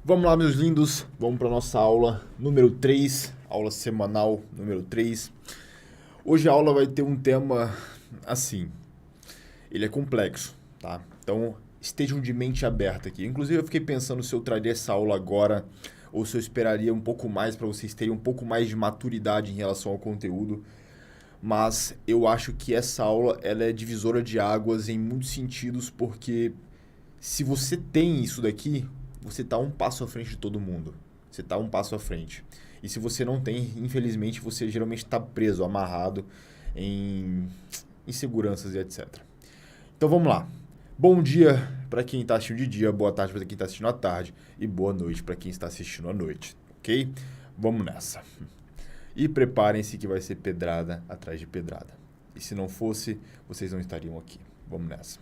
Vamos lá, meus lindos, vamos para nossa aula número 3, aula semanal número 3. Hoje a aula vai ter um tema assim, ele é complexo, tá? Então estejam de mente aberta aqui. Inclusive eu fiquei pensando se eu traria essa aula agora ou se eu esperaria um pouco mais para vocês terem um pouco mais de maturidade em relação ao conteúdo. Mas eu acho que essa aula ela é divisora de águas em muitos sentidos, porque se você tem isso daqui, você está um passo à frente de todo mundo. Você está um passo à frente. E se você não tem, infelizmente, você geralmente está preso, amarrado em inseguranças e etc. Então vamos lá. Bom dia para quem está assistindo de dia, boa tarde para quem está assistindo à tarde e boa noite para quem está assistindo à noite, ok? Vamos nessa. E preparem-se que vai ser pedrada atrás de pedrada. E se não fosse, vocês não estariam aqui. Vamos nessa.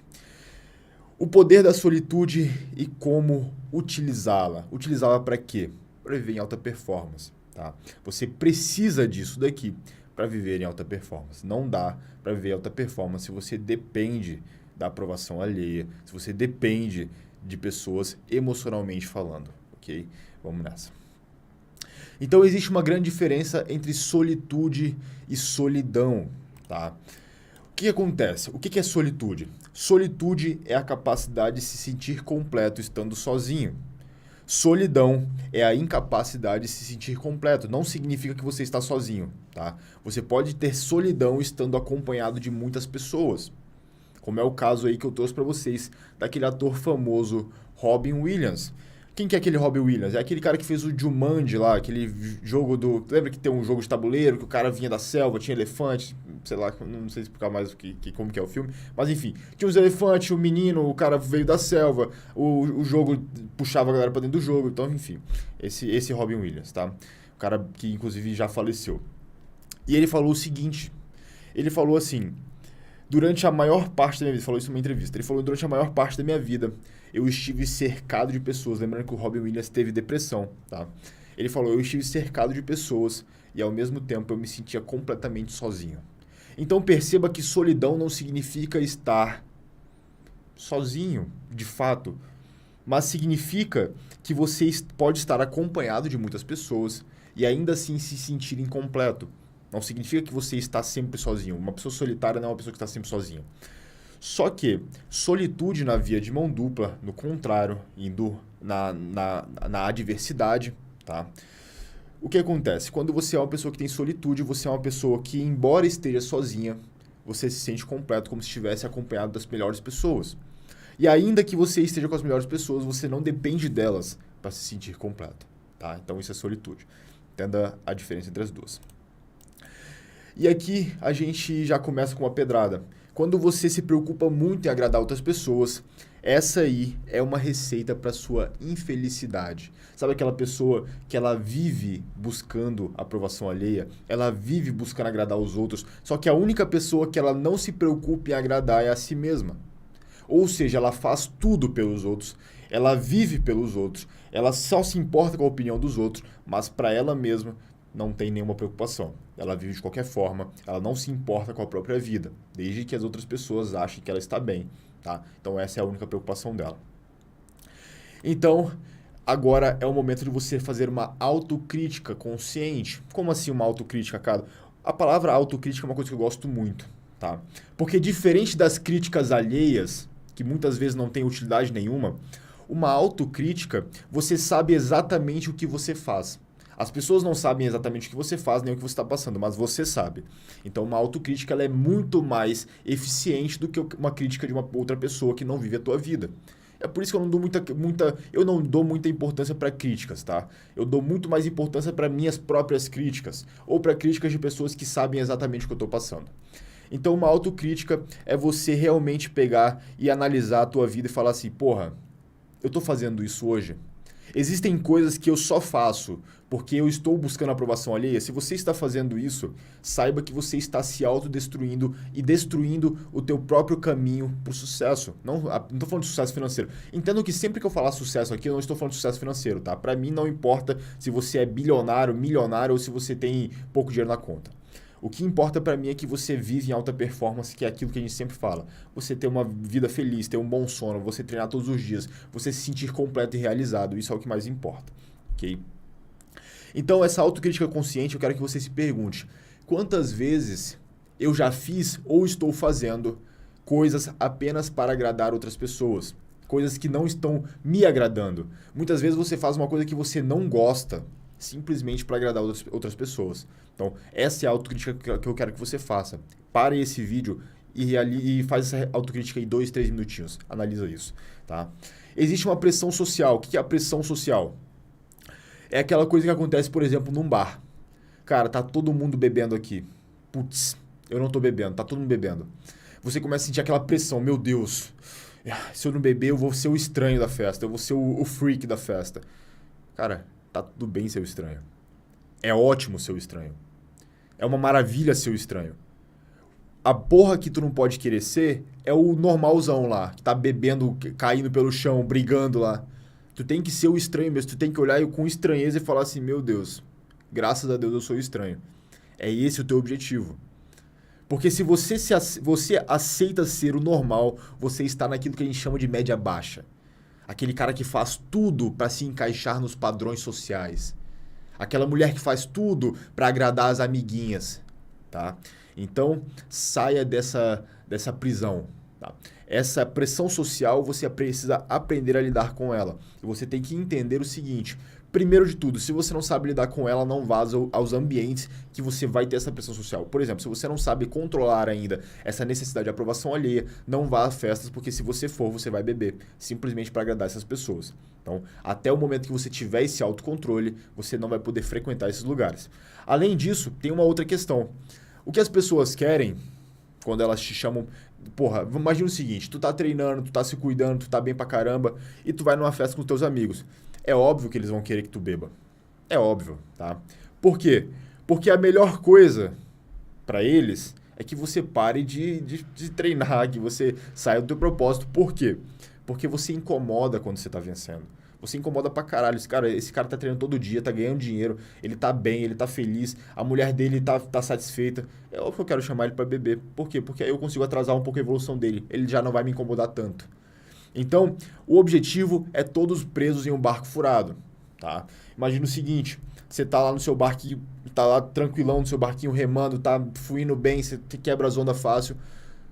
O poder da solitude e como utilizá-la. Utilizá-la para quê? Para viver em alta performance. Tá? Você precisa disso daqui para viver em alta performance. Não dá para viver em alta performance se você depende da aprovação alheia, se você depende de pessoas emocionalmente falando. Ok? Vamos nessa. Então existe uma grande diferença entre solitude e solidão. Tá? O que acontece? O que é solitude? Solitude é a capacidade de se sentir completo estando sozinho. Solidão é a incapacidade de se sentir completo. Não significa que você está sozinho, tá? Você pode ter solidão estando acompanhado de muitas pessoas. Como é o caso aí que eu trouxe para vocês daquele ator famoso Robin Williams. Quem que é aquele Robin Williams? É aquele cara que fez o Jumanji lá, aquele jogo do... Lembra que tem um jogo de tabuleiro, que o cara vinha da selva, tinha elefante, sei lá, não sei explicar mais como que é o filme. Mas enfim, tinha os elefantes, o menino, o cara veio da selva, o jogo puxava a galera pra dentro do jogo. Então, enfim, esse Robin Williams, tá? O cara que inclusive já faleceu. E ele falou o seguinte, ele falou assim... Durante a maior parte da minha vida, falou isso numa entrevista, ele falou, durante a maior parte da minha vida, eu estive cercado de pessoas, lembrando que o Robin Williams teve depressão, tá? Ele falou, eu estive cercado de pessoas e ao mesmo tempo eu me sentia completamente sozinho. Então perceba que solidão não significa estar sozinho, de fato, mas significa que você pode estar acompanhado de muitas pessoas e ainda assim se sentir incompleto. Não significa que você está sempre sozinho. Uma pessoa solitária não é uma pessoa que está sempre sozinha. Só que solitude na via de mão dupla, no contrário, indo na adversidade, tá? O que acontece? Quando você é uma pessoa que tem solitude, você é uma pessoa que, embora esteja sozinha, você se sente completo, como se estivesse acompanhado das melhores pessoas. E ainda que você esteja com as melhores pessoas, você não depende delas para se sentir completo, tá? Então isso é solitude. Entenda a diferença entre as duas. E aqui a gente já começa com uma pedrada. Quando você se preocupa muito em agradar outras pessoas, essa aí é uma receita para sua infelicidade. Sabe aquela pessoa que ela vive buscando aprovação alheia? Ela vive buscando agradar os outros, só que a única pessoa que ela não se preocupa em agradar é a si mesma. Ou seja, ela faz tudo pelos outros, ela vive pelos outros, ela só se importa com a opinião dos outros, mas para ela mesma não tem nenhuma preocupação. Ela vive de qualquer forma, ela não se importa com a própria vida, desde que as outras pessoas achem que ela está bem, tá? Então essa é a única preocupação dela. Então, agora é o momento de você fazer uma autocrítica consciente. Como assim uma autocrítica, cara? A palavra autocrítica é uma coisa que eu gosto muito, tá? Porque diferente das críticas alheias, que muitas vezes não tem utilidade nenhuma, uma autocrítica, você sabe exatamente o que você faz. As pessoas não sabem exatamente o que você faz, nem o que você está passando, mas você sabe. Então, uma autocrítica ela é muito mais eficiente do que uma crítica de uma outra pessoa que não vive a tua vida. É por isso que eu não dou eu não dou muita importância para críticas, tá? Eu dou muito mais importância para minhas próprias críticas, ou para críticas de pessoas que sabem exatamente o que eu estou passando. Então, uma autocrítica é você realmente pegar e analisar a tua vida e falar assim, porra, eu estou fazendo isso hoje? Existem coisas que eu só faço porque eu estou buscando aprovação alheia. Se você está fazendo isso, saiba que você está se autodestruindo e destruindo o teu próprio caminho para o sucesso. Não estou falando de sucesso financeiro. Entendo que sempre que eu falar sucesso aqui, eu não estou falando de sucesso financeiro, tá? Para mim não importa se você é bilionário, milionário ou se você tem pouco dinheiro na conta. O que importa para mim é que você vive em alta performance, que é aquilo que a gente sempre fala. Você ter uma vida feliz, ter um bom sono, você treinar todos os dias, você se sentir completo e realizado. Isso é o que mais importa, ok? Então, essa autocrítica consciente, eu quero que você se pergunte: quantas vezes eu já fiz ou estou fazendo coisas apenas para agradar outras pessoas? Coisas que não estão me agradando. Muitas vezes você faz uma coisa que você não gosta, simplesmente para agradar outras pessoas. Então, essa é a autocrítica que eu quero que você faça. Pare esse vídeo e faz essa autocrítica em 2, 3 minutinhos. Analisa isso, tá? Existe uma pressão social. O que é a pressão social? É aquela coisa que acontece, por exemplo, num bar. Cara, tá todo mundo bebendo aqui. Putz, eu não tô bebendo, tá todo mundo bebendo. Você começa a sentir aquela pressão, meu Deus, se eu não beber eu vou ser o estranho da festa, eu vou ser o freak da festa. Cara, tá tudo bem ser o estranho. É ótimo ser o estranho. É uma maravilha ser o estranho. A porra que tu não pode querer ser é o normalzão lá, que tá bebendo, caindo pelo chão, brigando lá. Tu tem que ser o estranho mesmo, tu tem que olhar com estranheza e falar assim, meu Deus, graças a Deus eu sou estranho. É esse o teu objetivo. Porque se você aceita ser o normal, você está naquilo que a gente chama de média baixa. Aquele cara que faz tudo para se encaixar nos padrões sociais. Aquela mulher que faz tudo para agradar as amiguinhas, tá? Então, saia dessa prisão, tá? Essa pressão social, você precisa aprender a lidar com ela. E você tem que entender o seguinte: primeiro de tudo, se você não sabe lidar com ela, não vaza aos ambientes que você vai ter essa pressão social. Por exemplo, se você não sabe controlar ainda essa necessidade de aprovação alheia, não vá a festas, porque se você for, você vai beber, simplesmente para agradar essas pessoas. Então, até o momento que você tiver esse autocontrole, você não vai poder frequentar esses lugares. Além disso, tem uma outra questão. O que as pessoas querem, quando elas te chamam... Porra, imagina o seguinte, tu tá treinando, tu tá se cuidando, tu tá bem pra caramba, e tu vai numa festa com os teus amigos. É óbvio que eles vão querer que tu beba. É óbvio, tá? Por quê? Porque a melhor coisa para eles é que você pare de treinar, que você saia do teu propósito. Por quê? Porque você incomoda quando você tá vencendo. Você incomoda pra caralho. Esse cara tá treinando todo dia, tá ganhando dinheiro, ele tá bem, ele tá feliz, a mulher dele tá satisfeita. É óbvio que eu quero chamar ele para beber. Por quê? Porque aí eu consigo atrasar um pouco a evolução dele. Ele já não vai me incomodar tanto. Então, o objetivo é todos presos em um barco furado, tá? Imagina o seguinte, você tá lá no seu barquinho, tá lá tranquilão no seu barquinho remando, tá fluindo bem, você quebra as ondas fácil,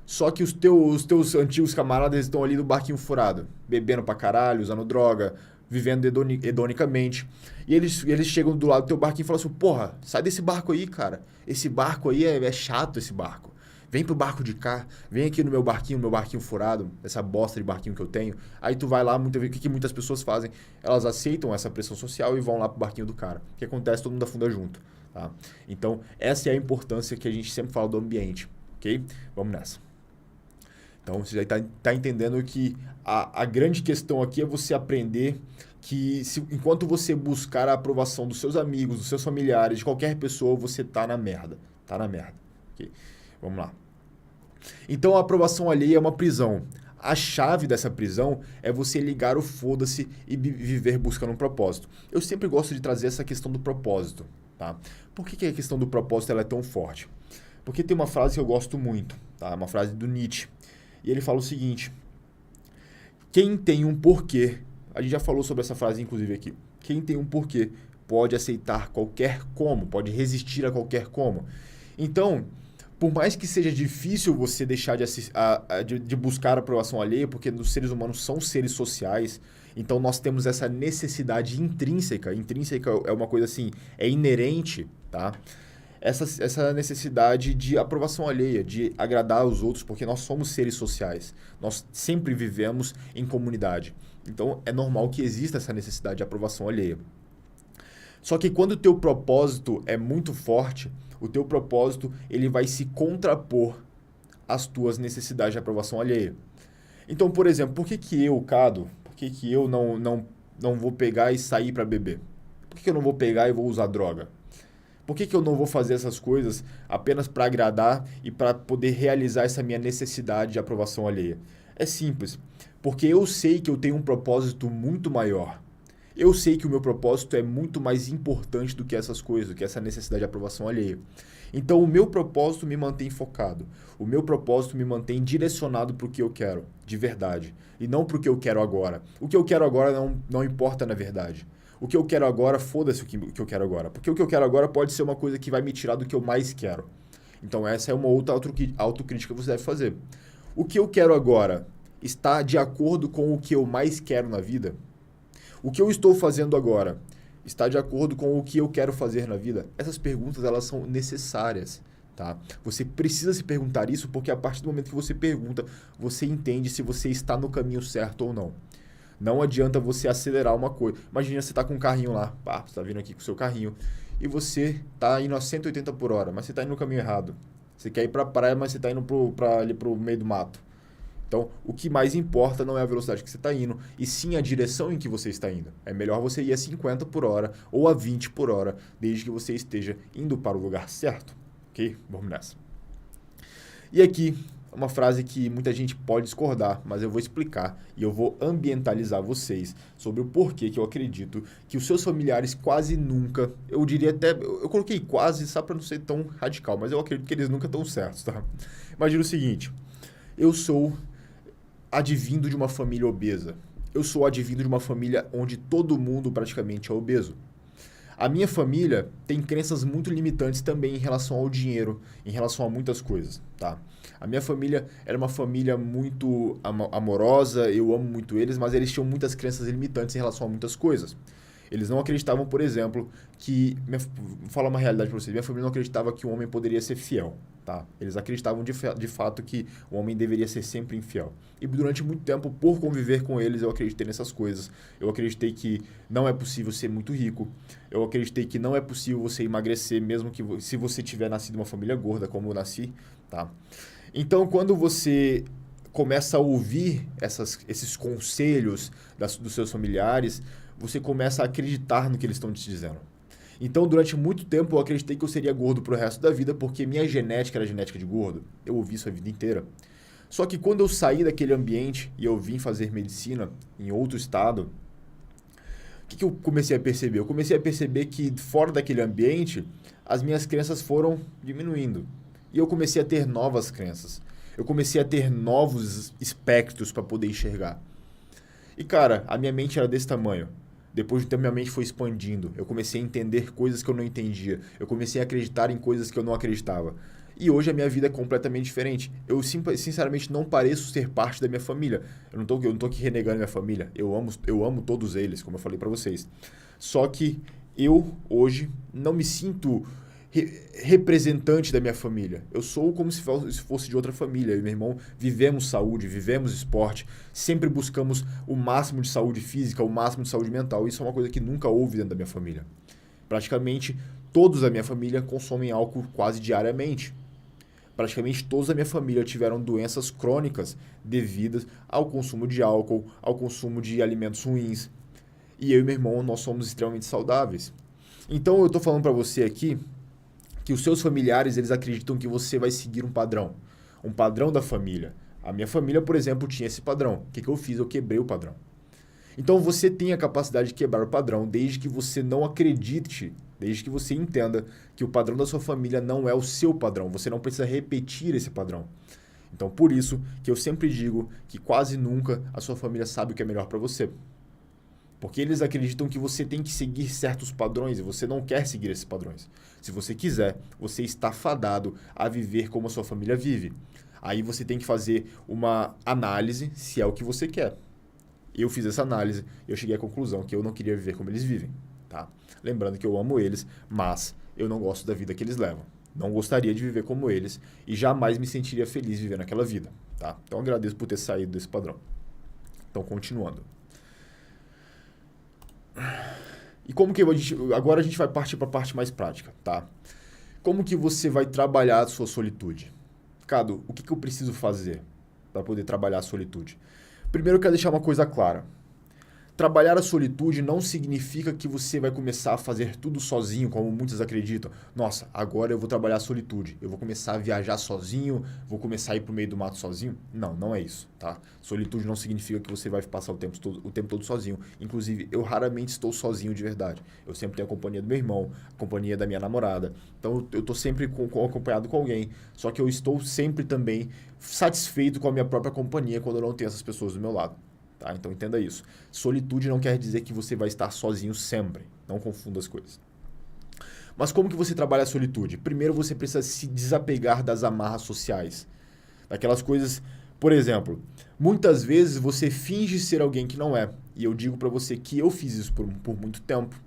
só que os teus antigos camaradas estão ali no barquinho furado, bebendo pra caralho, usando droga, vivendo hedonicamente. E eles chegam do lado do teu barquinho e falam assim, porra, sai desse barco aí, cara. Esse barco aí é chato, esse barco. Vem pro barco de cá, vem aqui no meu barquinho furado, essa bosta de barquinho que eu tenho. Aí tu vai lá, o que muitas pessoas fazem? Elas aceitam essa pressão social e vão lá pro barquinho do cara. O que acontece? Todo mundo afunda junto, tá? Então, essa é a importância que a gente sempre fala do ambiente, ok? Vamos nessa. Então, você já tá entendendo que a grande questão aqui é você aprender que enquanto você buscar a aprovação dos seus amigos, dos seus familiares, de qualquer pessoa, você tá na merda. Tá na merda. Ok? Vamos lá. Então, a aprovação alheia é uma prisão. A chave dessa prisão é você ligar o foda-se e viver buscando um propósito. Eu sempre gosto de trazer essa questão do propósito, tá? Por que a questão do propósito ela é tão forte? Porque tem uma frase que eu gosto muito, tá? Uma frase do Nietzsche. E ele fala o seguinte: quem tem um porquê, a gente já falou sobre essa frase inclusive aqui, quem tem um porquê pode aceitar qualquer como, pode resistir a qualquer como. Então, por mais que seja difícil você deixar de buscar a aprovação alheia, porque os seres humanos são seres sociais, então nós temos essa necessidade intrínseca. Intrínseca é uma coisa assim, é inerente, tá? Essa necessidade de aprovação alheia, de agradar aos outros, porque nós somos seres sociais. Nós sempre vivemos em comunidade. Então, é normal que exista essa necessidade de aprovação alheia. Só que quando o teu propósito é muito forte, o teu propósito ele vai se contrapor às tuas necessidades de aprovação alheia. Então, por exemplo, por que eu, Cado, por que eu não vou pegar e sair para beber? Por que eu não vou pegar e vou usar droga? Por que eu não vou fazer essas coisas apenas para agradar e para poder realizar essa minha necessidade de aprovação alheia? É simples, porque eu sei que eu tenho um propósito muito maior. Eu sei que o meu propósito é muito mais importante do que essas coisas, do que essa necessidade de aprovação alheia. Então, o meu propósito me mantém focado. O meu propósito me mantém direcionado para o que eu quero, de verdade. E não para o que eu quero agora. O que eu quero agora não importa na verdade. O que eu quero agora, foda-se o que eu quero agora. Porque o que eu quero agora pode ser uma coisa que vai me tirar do que eu mais quero. Então, essa é uma outra autocrítica que você deve fazer. O que eu quero agora está de acordo com o que eu mais quero na vida? O que eu estou fazendo agora está de acordo com o que eu quero fazer na vida? Essas perguntas, elas são necessárias, tá? Você precisa se perguntar isso porque a partir do momento que você pergunta, você entende se você está no caminho certo ou não. Não adianta você acelerar uma coisa. Imagina você está com um carrinho lá, pá, você está vindo aqui com o seu carrinho e você está indo a 180 por hora, mas você está indo no caminho errado. Você quer ir para a praia, mas você está indo ali para o meio do mato. Então, o que mais importa não é a velocidade que você está indo, e sim a direção em que você está indo. É melhor você ir a 50 por hora ou a 20 por hora, desde que você esteja indo para o lugar certo. Ok? Vamos nessa. E aqui, uma frase que muita gente pode discordar, mas eu vou explicar e eu vou ambientalizar vocês sobre o porquê que eu acredito que os seus familiares quase nunca, eu diria até, eu coloquei quase só para não ser tão radical, mas eu acredito que eles nunca estão certos, tá? Imagina o seguinte, eu sou advindo de uma família obesa. Eu sou advindo de uma família onde todo mundo praticamente é obeso. A minha família tem crenças muito limitantes também em relação ao dinheiro, em relação a muitas coisas, tá? A minha família era uma família muito amorosa, eu amo muito eles, mas eles tinham muitas crenças limitantes em relação a muitas coisas. Eles não acreditavam, por exemplo, que... Vou falar uma realidade para vocês. Minha família não acreditava que um homem poderia ser fiel, tá? Eles acreditavam de fato que o homem deveria ser sempre infiel. E durante muito tempo, por conviver com eles, eu acreditei nessas coisas. Eu acreditei que não é possível ser muito rico. Eu acreditei que não é possível você emagrecer, mesmo que se você tiver nascido em uma família gorda, como eu nasci, tá? Então, quando você começa a ouvir esses conselhos dos seus familiares, você começa a acreditar no que eles estão te dizendo. Então, durante muito tempo, eu acreditei que eu seria gordo pro resto da vida, porque minha genética era genética de gordo. Eu ouvi isso a vida inteira. Só que quando eu saí daquele ambiente e eu vim fazer medicina em outro estado, o que eu comecei a perceber? Eu comecei a perceber que fora daquele ambiente, as minhas crenças foram diminuindo. E eu comecei a ter novas crenças. Eu comecei a ter novos espectros para poder enxergar. E cara, a minha mente era desse tamanho. Depois de tempo, minha mente foi expandindo. Eu comecei a entender coisas que eu não entendia. Eu comecei a acreditar em coisas que eu não acreditava. E hoje a minha vida é completamente diferente. Eu, sinceramente, não pareço ser parte da minha família. Eu não tô aqui renegando minha família. Eu amo todos eles, como eu falei pra vocês. Só que eu, hoje, não me sinto representante da minha família. Eu sou como se fosse de outra família. Eu e meu irmão vivemos saúde, vivemos esporte, sempre buscamos o máximo de saúde física, o máximo de saúde mental. Isso é uma coisa que nunca houve dentro da minha família. Praticamente todos da minha família consomem álcool quase diariamente. Praticamente todos da minha família tiveram doenças crônicas devidas ao consumo de álcool, ao consumo de alimentos ruins. E eu e meu irmão, nós somos extremamente saudáveis. Então eu estou falando para você aqui que os seus familiares, eles acreditam que você vai seguir um padrão da família. A minha família, por exemplo, tinha esse padrão. O que eu fiz? Eu quebrei o padrão. Então você tem a capacidade de quebrar o padrão desde que você não acredite, desde que você entenda que o padrão da sua família não é o seu padrão. Você não precisa repetir esse padrão. Então por isso que eu sempre digo que quase nunca a sua família sabe o que é melhor para você. Porque eles acreditam que você tem que seguir certos padrões e você não quer seguir esses padrões. Se você quiser, você está fadado a viver como a sua família vive. Aí você tem que fazer uma análise se é o que você quer. Eu fiz essa análise e eu cheguei à conclusão que eu não queria viver como eles vivem. Tá? Lembrando que eu amo eles, mas eu não gosto da vida que eles levam. Não gostaria de viver como eles e jamais me sentiria feliz vivendo aquela vida. Tá? Então agradeço por ter saído desse padrão. Então, continuando. E como que agora a gente vai partir para a parte mais prática, tá? Como que você vai trabalhar a sua solitude? Cado, o que eu preciso fazer para poder trabalhar a solitude? Primeiro eu quero deixar uma coisa clara. Trabalhar a solitude não significa que você vai começar a fazer tudo sozinho, como muitos acreditam. Nossa, agora eu vou trabalhar a solitude. Eu vou começar a viajar sozinho, vou começar a ir pro meio do mato sozinho. Não, não é isso, tá? Solitude não significa que você vai passar o tempo todo sozinho. Inclusive, eu raramente estou sozinho de verdade. Eu sempre tenho a companhia do meu irmão, a companhia da minha namorada. Então, eu estou sempre acompanhado com alguém. Só que eu estou sempre também satisfeito com a minha própria companhia quando eu não tenho essas pessoas do meu lado. Tá? Então entenda isso. Solitude não quer dizer que você vai estar sozinho sempre. Não confunda as coisas. Mas como que você trabalha a solitude? Primeiro você precisa se desapegar das amarras sociais. Daquelas coisas, por exemplo, muitas vezes você finge ser alguém que não é. E eu digo pra você que eu fiz isso por muito tempo.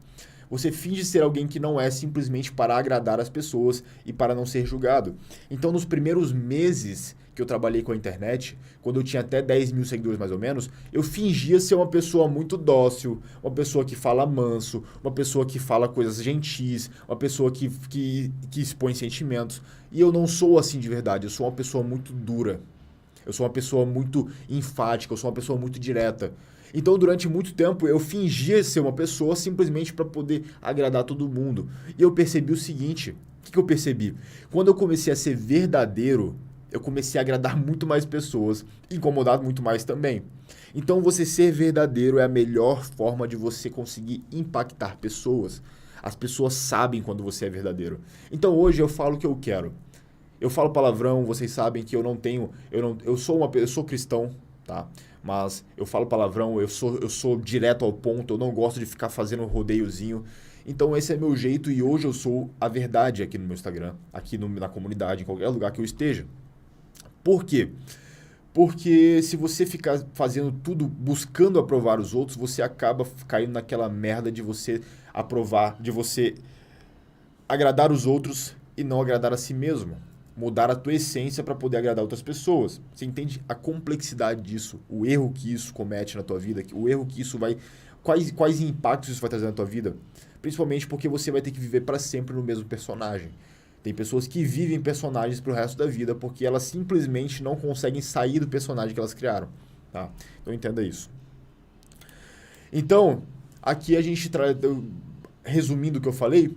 Você finge ser alguém que não é simplesmente para agradar as pessoas e para não ser julgado. Então, nos primeiros meses que eu trabalhei com a internet, quando eu tinha até 10 mil seguidores mais ou menos, eu fingia ser uma pessoa muito dócil, uma pessoa que fala manso, uma pessoa que fala coisas gentis, uma pessoa que expõe sentimentos. E eu não sou assim de verdade, eu sou uma pessoa muito dura. Eu sou uma pessoa muito enfática, eu sou uma pessoa muito direta. Então, durante muito tempo, eu fingia ser uma pessoa simplesmente para poder agradar todo mundo. E eu percebi o seguinte, o que eu percebi? Quando eu comecei a ser verdadeiro, eu comecei a agradar muito mais pessoas, incomodar muito mais também. Então, você ser verdadeiro é a melhor forma de você conseguir impactar pessoas. As pessoas sabem quando você é verdadeiro. Então, hoje eu falo o que eu quero. Eu falo palavrão, vocês sabem que eu sou cristão, tá? Mas eu falo palavrão, eu sou direto ao ponto, eu não gosto de ficar fazendo um rodeiozinho. Então esse é meu jeito e hoje eu sou a verdade aqui no meu Instagram, aqui na comunidade, em qualquer lugar que eu esteja. Por quê? Porque se você ficar fazendo tudo buscando aprovar os outros, você acaba caindo naquela merda de você de você agradar os outros e não agradar a si mesmo. Mudar a tua essência para poder agradar outras pessoas. Você entende a complexidade disso, o erro que isso comete na tua vida, o erro que isso vai... Quais impactos isso vai trazer na tua vida? Principalmente porque você vai ter que viver para sempre no mesmo personagem. Tem pessoas que vivem personagens pro resto da vida porque elas simplesmente não conseguem sair do personagem que elas criaram. Tá? Então entenda isso. Então, aqui a gente resumindo o que eu falei,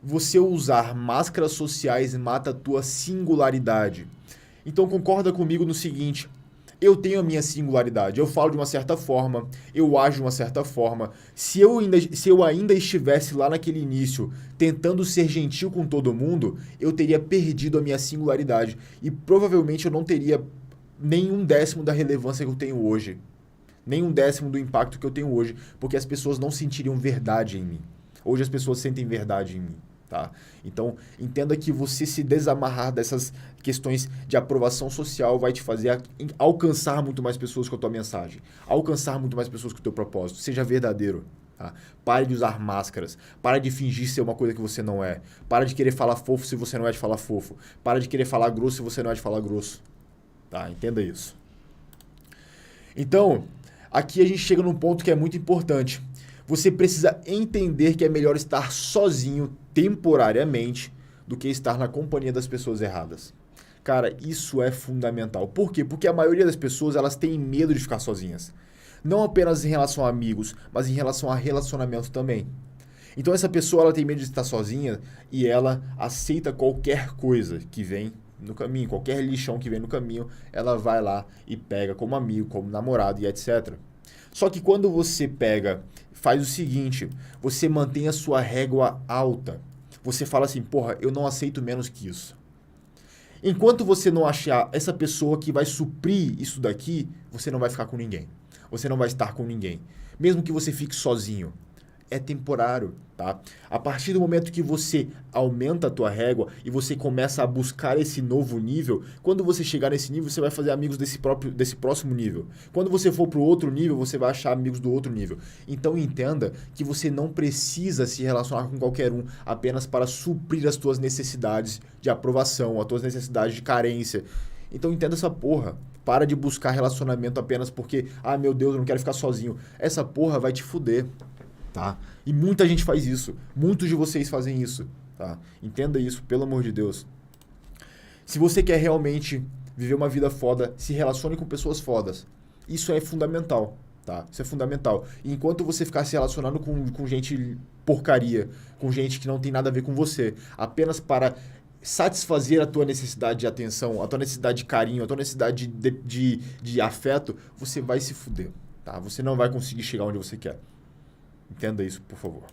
você usar máscaras sociais mata a tua singularidade. Então concorda comigo no seguinte, eu tenho a minha singularidade, eu falo de uma certa forma, eu ajo de uma certa forma. Se eu ainda estivesse lá naquele início tentando ser gentil com todo mundo, eu teria perdido a minha singularidade e provavelmente eu não teria nem um décimo da relevância que eu tenho hoje. Nem um décimo do impacto que eu tenho hoje, porque as pessoas não sentiriam verdade em mim. Hoje as pessoas sentem verdade em mim. Tá? Então, entenda que você se desamarrar dessas questões de aprovação social vai te fazer alcançar muito mais pessoas com a tua mensagem, alcançar muito mais pessoas com o teu propósito. Seja verdadeiro. Tá? Pare de usar máscaras, pare de fingir ser uma coisa que você não é, pare de querer falar fofo se você não é de falar fofo, pare de querer falar grosso se você não é de falar grosso. Tá? Entenda isso. Então, aqui a gente chega num ponto que é muito importante. Você precisa entender que é melhor estar sozinho temporariamente do que estar na companhia das pessoas erradas. Cara, isso é fundamental. Por quê? Porque a maioria das pessoas elas têm medo de ficar sozinhas. Não apenas em relação a amigos, mas em relação a relacionamento também. Então essa pessoa ela tem medo de estar sozinha e ela aceita qualquer coisa que vem no caminho, qualquer lixão que vem no caminho, ela vai lá e pega como amigo, como namorado e etc. Só que quando você faz o seguinte, você mantém a sua régua alta. Você fala assim, porra, eu não aceito menos que isso. Enquanto você não achar essa pessoa que vai suprir isso daqui, você não vai ficar com ninguém. Você não vai estar com ninguém. Mesmo que você fique sozinho. É temporário, tá? A partir do momento que você aumenta a tua régua e você começa a buscar esse novo nível, quando você chegar nesse nível, você vai fazer amigos desse próximo nível. Quando você for para o outro nível, você vai achar amigos do outro nível. Então entenda que você não precisa se relacionar com qualquer um apenas para suprir as tuas necessidades de aprovação, as tuas necessidades de carência. Então entenda essa porra. Para de buscar relacionamento apenas porque, ah, meu Deus, eu não quero ficar sozinho. Essa porra vai te fuder. Tá? E muita gente faz isso. Muitos de vocês fazem isso. Tá? Entenda isso, pelo amor de Deus. Se você quer realmente viver uma vida foda, se relacione com pessoas fodas. Isso é fundamental. tá? Isso é fundamental. E enquanto você ficar se relacionando com gente porcaria, com gente que não tem nada a ver com você, apenas para satisfazer a tua necessidade de atenção, a tua necessidade de carinho, a tua necessidade de afeto, você vai se fuder, tá? Você não vai conseguir chegar onde você quer. Entenda isso, por favor.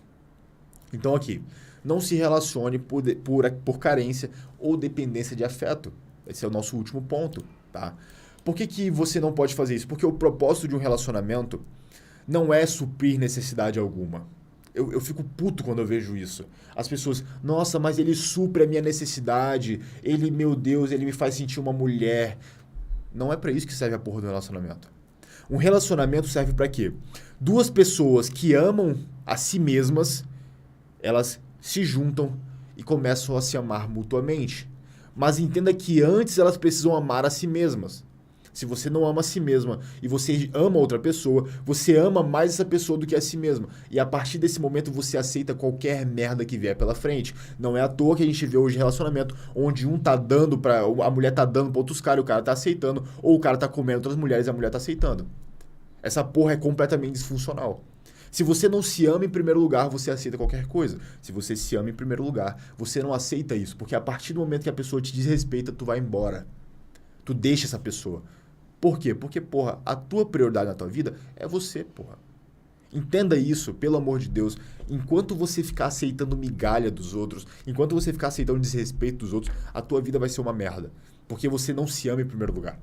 Então aqui, não se relacione por carência ou dependência de afeto. Esse é o nosso último ponto, tá? Por que você não pode fazer isso? Porque o propósito de um relacionamento não é suprir necessidade alguma. Eu fico puto quando eu vejo isso. As pessoas, nossa, mas ele supre a minha necessidade. Ele, meu Deus, ele me faz sentir uma mulher. Não é pra isso que serve a porra do relacionamento. Um relacionamento serve pra quê? Duas pessoas que amam a si mesmas, elas se juntam e começam a se amar mutuamente. Mas entenda que antes elas precisam amar a si mesmas. Se você não ama a si mesma e você ama outra pessoa, você ama mais essa pessoa do que a si mesma. E a partir desse momento você aceita qualquer merda que vier pela frente. Não é à toa que a gente vê hoje relacionamento onde um tá dando pra... a mulher tá dando pra outros caras e o cara tá aceitando. Ou o cara tá comendo outras mulheres e a mulher tá aceitando. Essa porra é completamente disfuncional. Se você não se ama em primeiro lugar, você aceita qualquer coisa. Se você se ama em primeiro lugar, você não aceita isso. Porque a partir do momento que a pessoa te desrespeita, tu vai embora. Tu deixa essa pessoa. Por quê? Porque, porra, a tua prioridade na tua vida é você, porra. Entenda isso, pelo amor de Deus. Enquanto você ficar aceitando migalha dos outros, enquanto você ficar aceitando desrespeito dos outros, a tua vida vai ser uma merda. Porque você não se ama em primeiro lugar.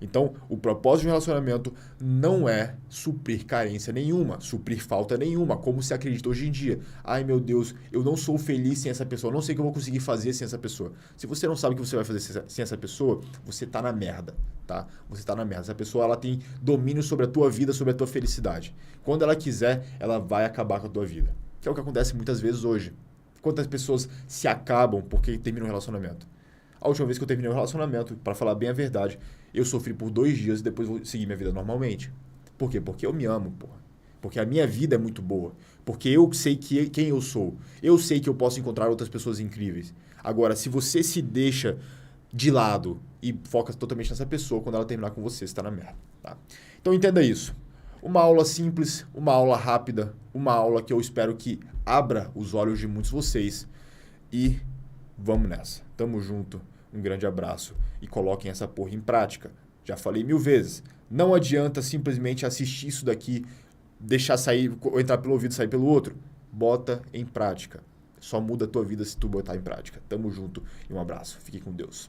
Então, o propósito de um relacionamento não é suprir carência nenhuma, suprir falta nenhuma, como se acredita hoje em dia. Ai, meu Deus, eu não sou feliz sem essa pessoa, eu não sei o que eu vou conseguir fazer sem essa pessoa. Se você não sabe o que você vai fazer sem essa pessoa, você tá na merda, tá? Você tá na merda. Essa pessoa, ela tem domínio sobre a tua vida, sobre a tua felicidade. Quando ela quiser, ela vai acabar com a tua vida. Que é o que acontece muitas vezes hoje. Quantas pessoas se acabam porque terminam um relacionamento? A última vez que eu terminei um relacionamento, para falar bem a verdade, eu sofri por 2 dias e depois vou seguir minha vida normalmente. Por quê? Porque eu me amo, porra. Porque a minha vida é muito boa. Porque eu sei quem eu sou. Eu sei que eu posso encontrar outras pessoas incríveis. Agora, se você se deixa de lado e foca totalmente nessa pessoa, quando ela terminar com você, você está na merda. Tá? Então entenda isso. Uma aula simples, uma aula rápida, uma aula que eu espero que abra os olhos de muitos de vocês. E vamos nessa. Tamo junto. Um grande abraço e coloquem essa porra em prática. Já falei 1000 vezes. Não adianta simplesmente assistir isso daqui, deixar sair, ou entrar pelo ouvido e sair pelo outro. Bota em prática. Só muda a tua vida se tu botar em prática. Tamo junto e um abraço. Fique com Deus.